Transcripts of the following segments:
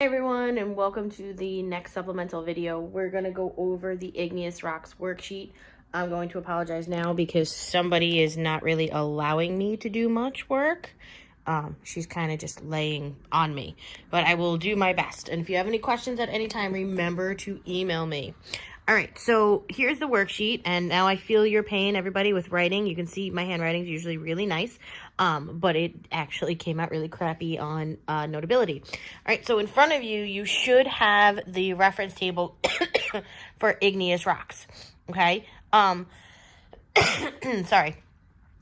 Hey everyone, and welcome to the next supplemental video. We're going to go over the Igneous Rocks worksheet. I'm going to apologize now because somebody is not really allowing me to do much work. She's kind of just laying on me, but I will do my best. And if you have any questions at any time, remember to email me. All right, so here's the worksheet, and now I feel your pain, everybody, with writing. You can see my handwriting is usually really nice, but it actually came out really crappy on Notability. All right, so in front of you, you should have the reference table for igneous rocks, okay? Sorry.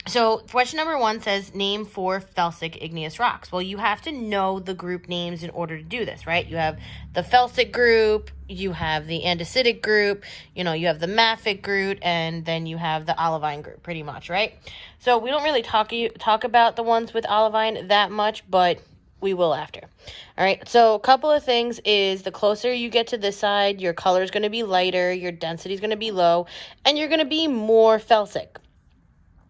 So question number 1 says, name 4 felsic igneous rocks. Well, you have to know the group names in order to do this, right? You have the felsic group, you have the andesitic group, you have the mafic group, and then you have the olivine group, pretty much, right? So we don't really talk about the ones with olivine that much, but we will after. All right, so a couple of things is the closer you get to this side, your color is going to be lighter, your density is going to be low, and you're going to be more felsic.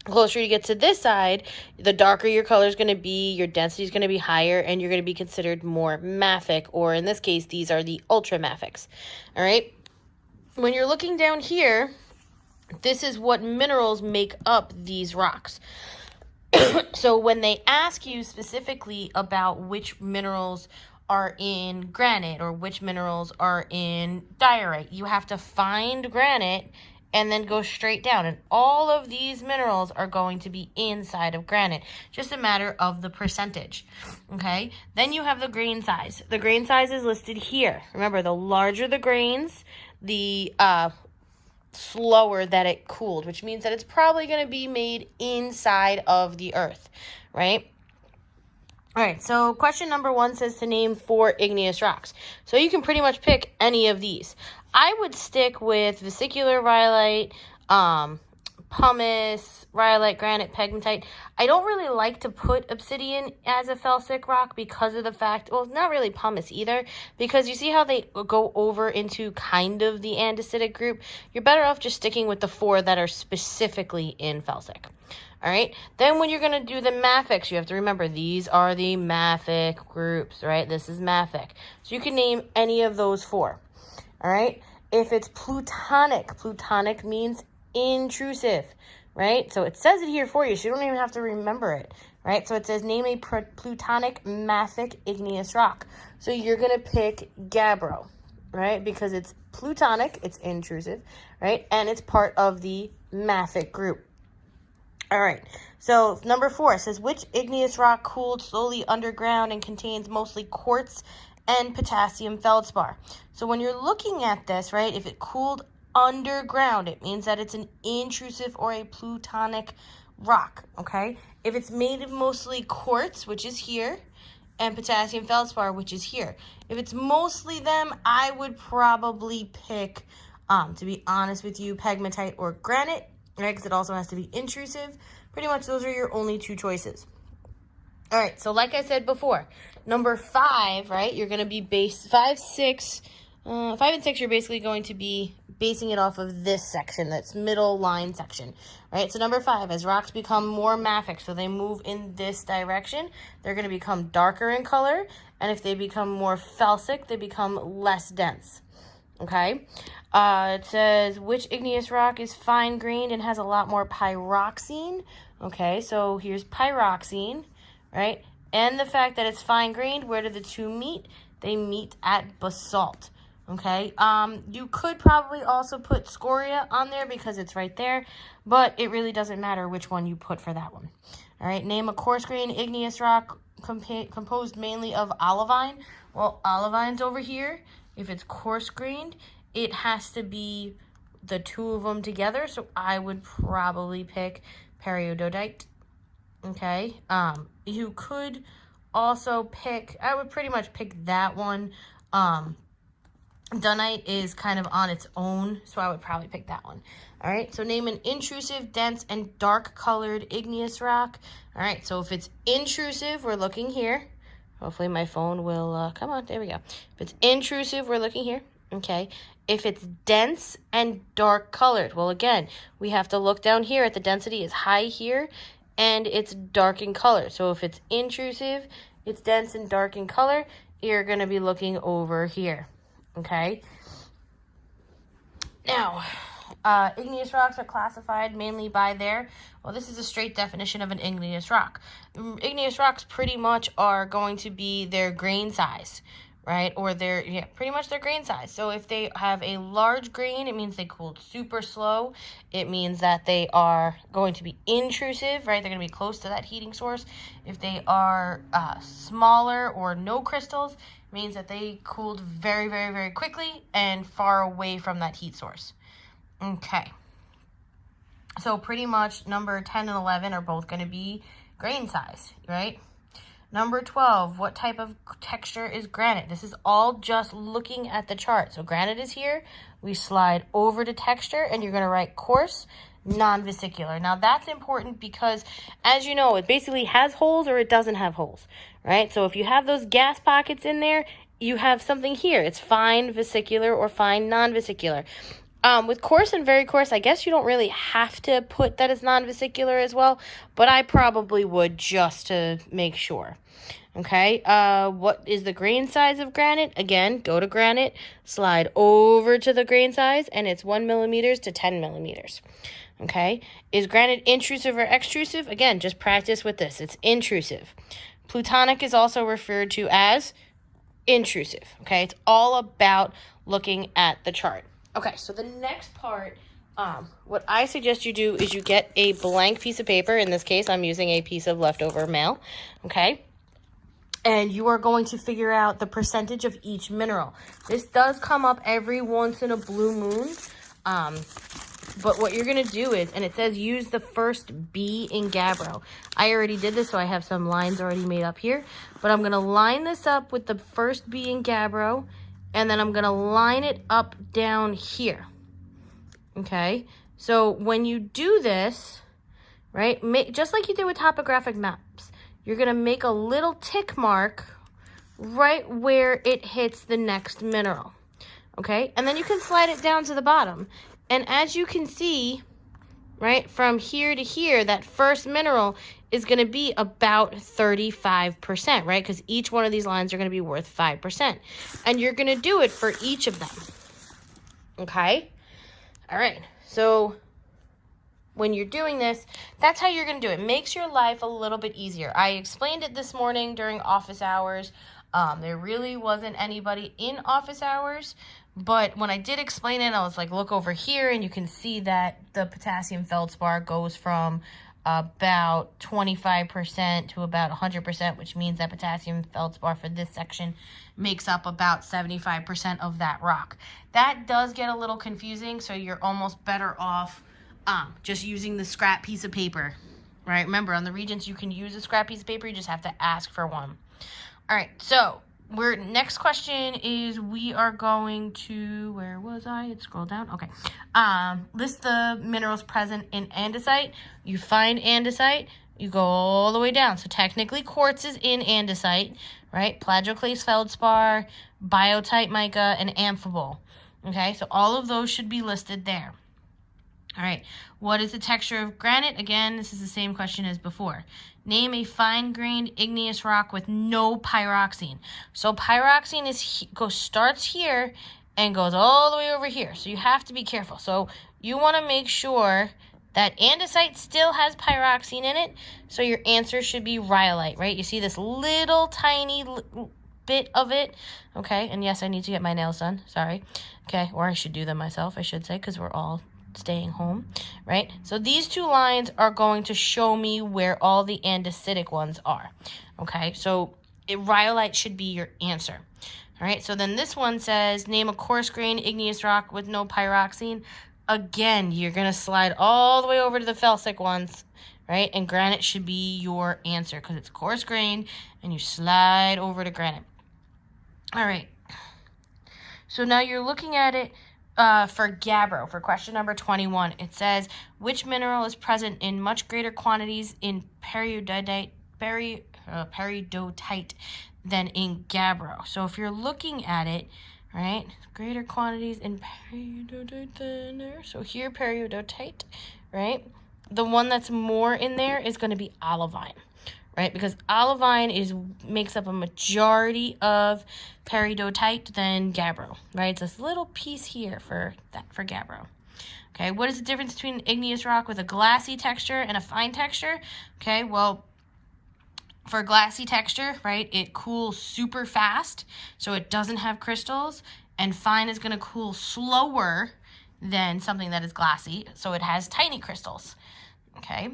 The closer you get to this side, the darker your color is going to be, your density is going to be higher, and you're going to be considered more mafic, or in this case, these are the ultra mafics. All right. When you're looking down here, this is what minerals make up these rocks. So when they ask you specifically about which minerals are in granite or which minerals are in diorite, you have to find granite and then go straight down. And all of these minerals are going to be inside of granite. Just a matter of the percentage. Okay? Then you have the grain size. The grain size is listed here. Remember, the larger the grains, the slower that it cooled, which means that it's probably going to be made inside of the earth. Right? All right, so question number 1 says to name 4 igneous rocks. So you can pretty much pick any of these. I would stick with vesicular rhyolite, pumice, rhyolite, granite, pegmatite. I don't really like to put obsidian as a felsic rock because of the fact, well, not really pumice either, because you see how they go over into kind of the andesitic group? You're better off just sticking with the 4 that are specifically in felsic. All right, then when you're going to do the mafics, you have to remember these are the mafic groups, right? This is mafic. So you can name any of those 4. All right, if it's plutonic, plutonic means intrusive, right? So it says it here for you, so you don't even have to remember it, right? So it says name a plutonic mafic igneous rock. So you're going to pick gabbro, right? Because it's plutonic, it's intrusive, right? And it's part of the mafic group. All right, so number 4 says, which igneous rock cooled slowly underground and contains mostly quartz and potassium feldspar? So when you're looking at this, right, if it cooled underground, it means that it's an intrusive or a plutonic rock, okay? If it's made of mostly quartz, which is here, and potassium feldspar, which is here. If it's mostly them, I would probably pick, to be honest with you, pegmatite or granite, right, because it also has to be intrusive. Pretty much those are your only 2 choices. All right, so like I said before, number 5, right, you're going to be 5 and 6, you're basically going to be basing it off of this section, that's middle line section, right? So number 5, as rocks become more mafic, so they move in this direction, they're going to become darker in color, and if they become more felsic, they become less dense. Okay, it says, which igneous rock is fine-grained and has a lot more pyroxene? Okay, so here's pyroxene, right? And the fact that it's fine-grained, where do the 2 meet? They meet at basalt, okay? You could probably also put scoria on there because it's right there, but it really doesn't matter which one you put for that one. All right, name a coarse-grained igneous rock composed mainly of olivine. Well, olivine's over here. If it's coarse-grained, it has to be the 2 of them together. So I would probably pick peridotite. Okay. You could also pick, I would pretty much pick that one. Dunite is kind of on its own, so I would probably pick that one. All right, so name an intrusive, dense, and dark-colored igneous rock. All right, so if it's intrusive, we're looking here. Hopefully my phone will, come on, there we go. If it's intrusive, we're looking here, okay? If it's dense and dark colored, well, again, we have to look down here at the density is high here, and it's dark in color. So if it's intrusive, it's dense and dark in color. you're going to be looking over here, okay? Now, igneous rocks are classified mainly by their, well, this is a straight definition of an igneous rock. Igneous rocks pretty much are going to be their grain size, right? Or pretty much their grain size. So if they have a large grain, it means they cooled super slow. It means that they are going to be intrusive, right? They're going to be close to that heating source. If they are smaller or no crystals, it means that they cooled very, very, very quickly and far away from that heat source. Okay. So pretty much number 10 and 11 are both going to be grain size, right? Number 12, what type of texture is granite? This is all just looking at the chart. So granite is here. We slide over to texture, and you're going to write coarse, non-vesicular. Now, that's important because, as you know, it basically has holes or it doesn't have holes, right? So if you have those gas pockets in there, you have something here. It's fine vesicular or fine non-vesicular. With coarse and very coarse, I guess you don't really have to put that as non-vesicular as well, but I probably would just to make sure. Okay, what is the grain size of granite? Again, go to granite, slide over to the grain size, and it's 1 millimeters to 10 millimeters. Okay, is granite intrusive or extrusive? Again, just practice with this. It's intrusive. Plutonic is also referred to as intrusive. Okay, it's all about looking at the chart. Okay, so the next part, what I suggest you do is you get a blank piece of paper. In this case, I'm using a piece of leftover mail, okay? And you are going to figure out the percentage of each mineral. This does come up every once in a blue moon, but what you're going to do is, and it says use the first B in gabbro. I already did this, so I have some lines already made up here, but I'm going to line this up with the first B in gabbro, and then I'm going to line it up down here, okay? So when you do this, right, just like you did with topographic maps, you're going to make a little tick mark right where it hits the next mineral, okay? And then you can slide it down to the bottom. And as you can see, right, from here to here, that first mineral is going to be about 35%, right? Because each one of these lines are going to be worth 5%. And you're going to do it for each of them, okay? All right, so when you're doing this, that's how you're going to do it. It makes your life a little bit easier. I explained it this morning during office hours. There really wasn't anybody in office hours, but when I did explain it, I was like, look over here, and you can see that the potassium feldspar goes from about 25% to about 100%, which means that potassium feldspar for this section makes up about 75% of that rock. That does get a little confusing, so you're almost better off just using the scrap piece of paper, right? Remember, on the Regents, you can use a scrap piece of paper. You just have to ask for one. All right, so next question is we are going to, where was I? It scrolled down. Okay. List the minerals present in andesite. You find andesite, you go all the way down. So technically quartz is in andesite, right? Plagioclase feldspar, biotite mica, and amphibole. Okay, so all of those should be listed there. All right, what is the texture of granite? Again, this is the same question as before. Name a fine-grained igneous rock with no pyroxene. So pyroxene starts here and goes all the way over here. So you have to be careful. So you want to make sure that andesite still has pyroxene in it. So your answer should be rhyolite, right? You see this little tiny bit of it, okay? And yes, I need to get my nails done. Sorry. Okay, or I should do them myself, I should say, because we're all staying home, right? So these two lines are going to show me where all the andesitic ones are, okay? So rhyolite should be your answer, all right? So then this one says, name a coarse grain igneous rock with no pyroxene. Again, you're going to slide all the way over to the felsic ones, right? And granite should be your answer because it's coarse grain, and you slide over to granite. All right. So now you're looking at it for gabbro, for question number 21. It says, which mineral is present in much greater quantities in peridotite than in gabbro? So if you're looking at it, right, greater quantities in peridotite than there. So here, peridotite, right? The one that's more in there is going to be olivine, right? Because olivine makes up a majority of peridotite than gabbro, right? It's this little piece here for gabbro. Okay, what is the difference between igneous rock with a glassy texture and a fine texture? Okay, well, for glassy texture, right, it cools super fast, so it doesn't have crystals, and fine is going to cool slower than something that is glassy, so it has tiny crystals. Okay,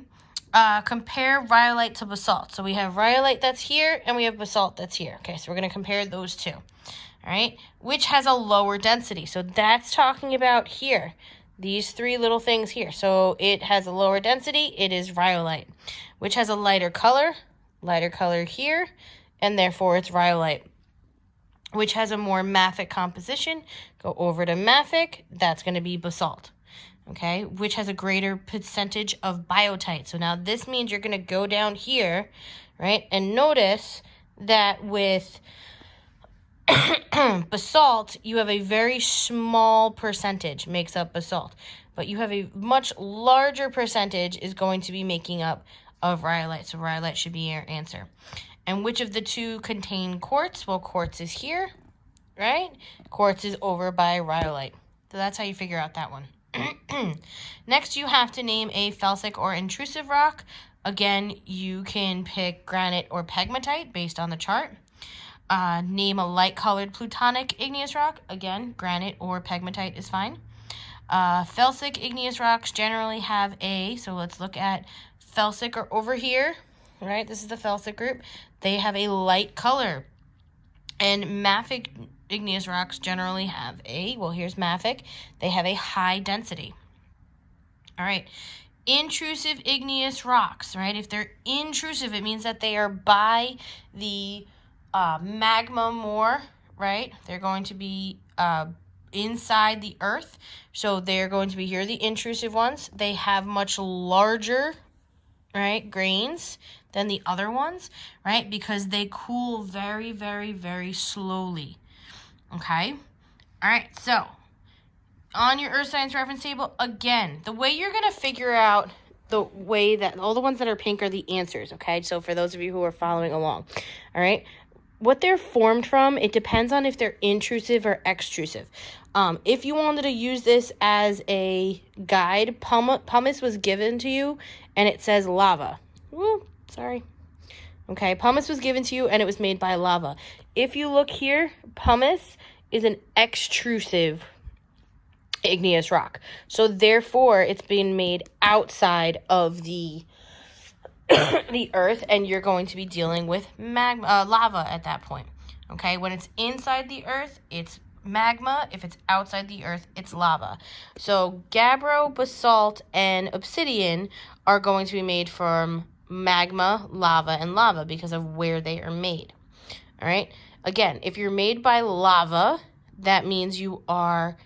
compare rhyolite to basalt. So we have rhyolite that's here, and we have basalt that's here. Okay, so we're going to compare those two. All right, which has a lower density? So that's talking about here. These three little things here. So it has a lower density. It is rhyolite. Which has a lighter color? Lighter color here. And therefore it's rhyolite. Which has a more mafic composition? Go over to mafic. That's going to be basalt. Okay. Which has a greater percentage of biotite. So now this means you're going to go down here, right? And notice that with basalt, you have a very small percentage makes up basalt, but you have a much larger percentage is going to be making up of rhyolite. So rhyolite should be your answer. And which of the two contain quartz? Well, quartz is here, right? Quartz is over by rhyolite. So that's how you figure out that one. Next, you have to name a felsic or intrusive rock. Again, you can pick granite or pegmatite based on the chart. Name a light-colored plutonic igneous rock. Again, granite or pegmatite is fine. Felsic igneous rocks generally have so let's look at felsic are over here, right? This is the felsic group. They have a light color. And mafic igneous rocks generally have here's mafic. They have a high density. All right. Intrusive igneous rocks, right? If they're intrusive, it means that they are by the magma more, right? They're going to be inside the earth. So they're going to be here, the intrusive ones. They have much larger, right, grains than the other ones, right? Because they cool very, very, very slowly. Okay? All right, so on your earth science reference table, again, the way you're going to figure out the way that all the ones that are pink are the answers, okay? So for those of you who are following along, all right? What they're formed from, it depends on if they're intrusive or extrusive. If you wanted to use this as a guide, pumice was given to you, and it says lava. Ooh, sorry. Okay, pumice was given to you, and it was made by lava. If you look here, pumice is an extrusive igneous rock. So therefore, it's being made outside of the the earth, and you're going to be dealing with lava at that point. Okay, when it's inside the earth, it's magma. If it's outside the earth, it's lava. So gabbro, basalt, and obsidian are going to be made from magma, lava, and lava because of where they are made. All right, again, if you're made by lava, that means you are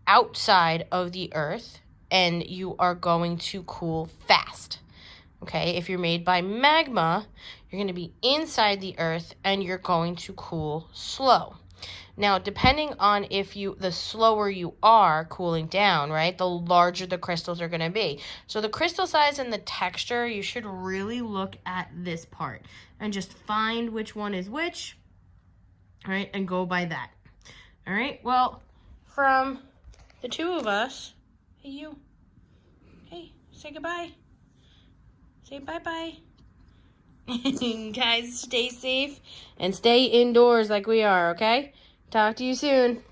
outside of the earth and you are going to cool fast. Okay, if you're made by magma, you're going to be inside the earth and you're going to cool slow. Now, depending on the slower you are cooling down, right, the larger the crystals are going to be. So the crystal size and the texture, you should really look at this part and just find which one is which, all right, and go by that. All right, well, from the two of us, hey, you, hey, say goodbye. Say bye-bye. Guys, stay safe and stay indoors like we are, okay? Talk to you soon.